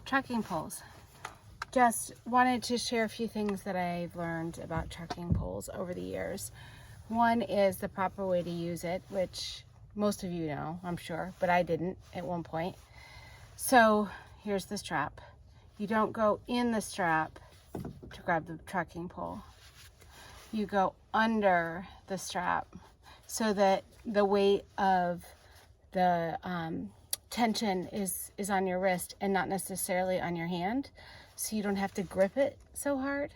trekking poles. Just wanted to share a few things that I've learned about trekking poles over the years. One is the proper way to use it, which most of you know, I'm sure, but I didn't at one point. So here's the strap. You don't go in the strap to grab the trekking pole. You go under the strap so that the weight of the tension is on your wrist and not necessarily on your hand, so you don't have to grip it so hard.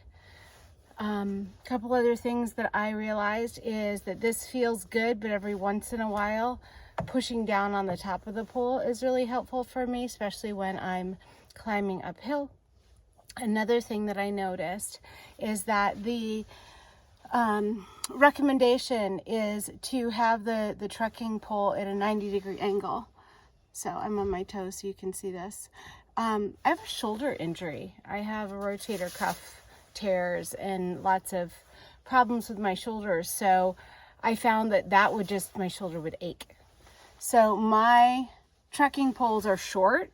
Couple other things that I realized is that this feels good, but every once in a while pushing down on the top of the pole is really helpful for me, especially when I'm climbing uphill. Another thing that I noticed is that the recommendation is to have the trekking pole at a 90-degree angle. So I'm on my toes so you can see this. I have a shoulder injury. I have a rotator cuff tears and lots of problems with my shoulders. So I found that would just, my shoulder would ache. So my trekking poles are short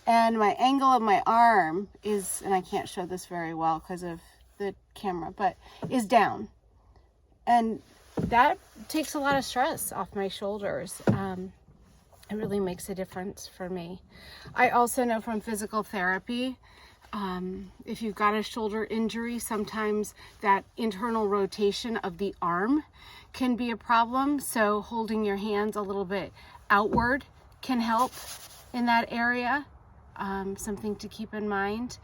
and my angle of my arm is, and I can't show this very well because of the camera, but is down. And that takes a lot of stress off my shoulders. It really makes a difference for me. I also know from physical therapy, if you've got a shoulder injury, sometimes that internal rotation of the arm can be a problem. So holding your hands a little bit outward can help in that area. Something to keep in mind.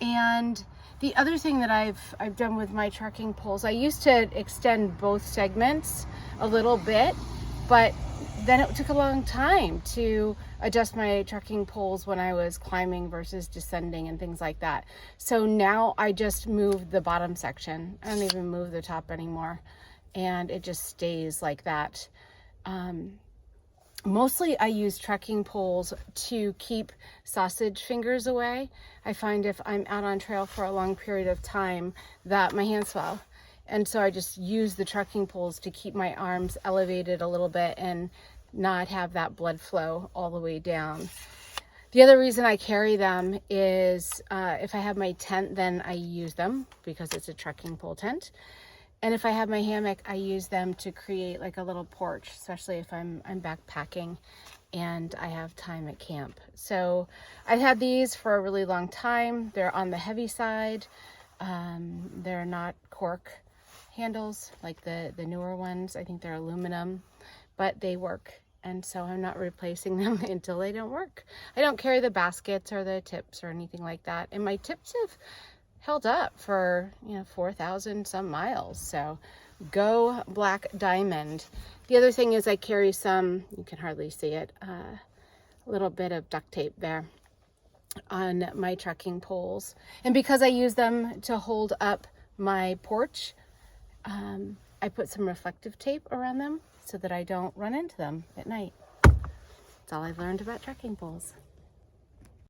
And the other thing that I've done with my trekking poles, I used to extend both segments a little bit, but then it took a long time to adjust my trekking poles when I was climbing versus descending and things like that. So now I just move the bottom section. I don't even move the top anymore, and it just stays like that. Mostly I use trekking poles to keep sausage fingers away. I find if I'm out on trail for a long period of time that my hands swell. And so I just use the trekking poles to keep my arms elevated a little bit and not have that blood flow all the way down. The other reason I carry them is if I have my tent, then I use them because it's a trekking pole tent. And if I have my hammock, I use them to create like a little porch, especially if I'm backpacking and I have time at camp. So I've had these for a really long time. They're on the heavy side. They're not cork handles like the newer ones. I think they're aluminum, but they work. And so I'm not replacing them until they don't work. I don't carry the baskets or the tips or anything like that. And my tips have held up for 4,000 some miles. So go Black Diamond. The other thing is I carry some, you can hardly see it, a little bit of duct tape there on my trekking poles. And because I use them to hold up my porch, I put some reflective tape around them so that I don't run into them at night. That's all I've learned about trekking poles.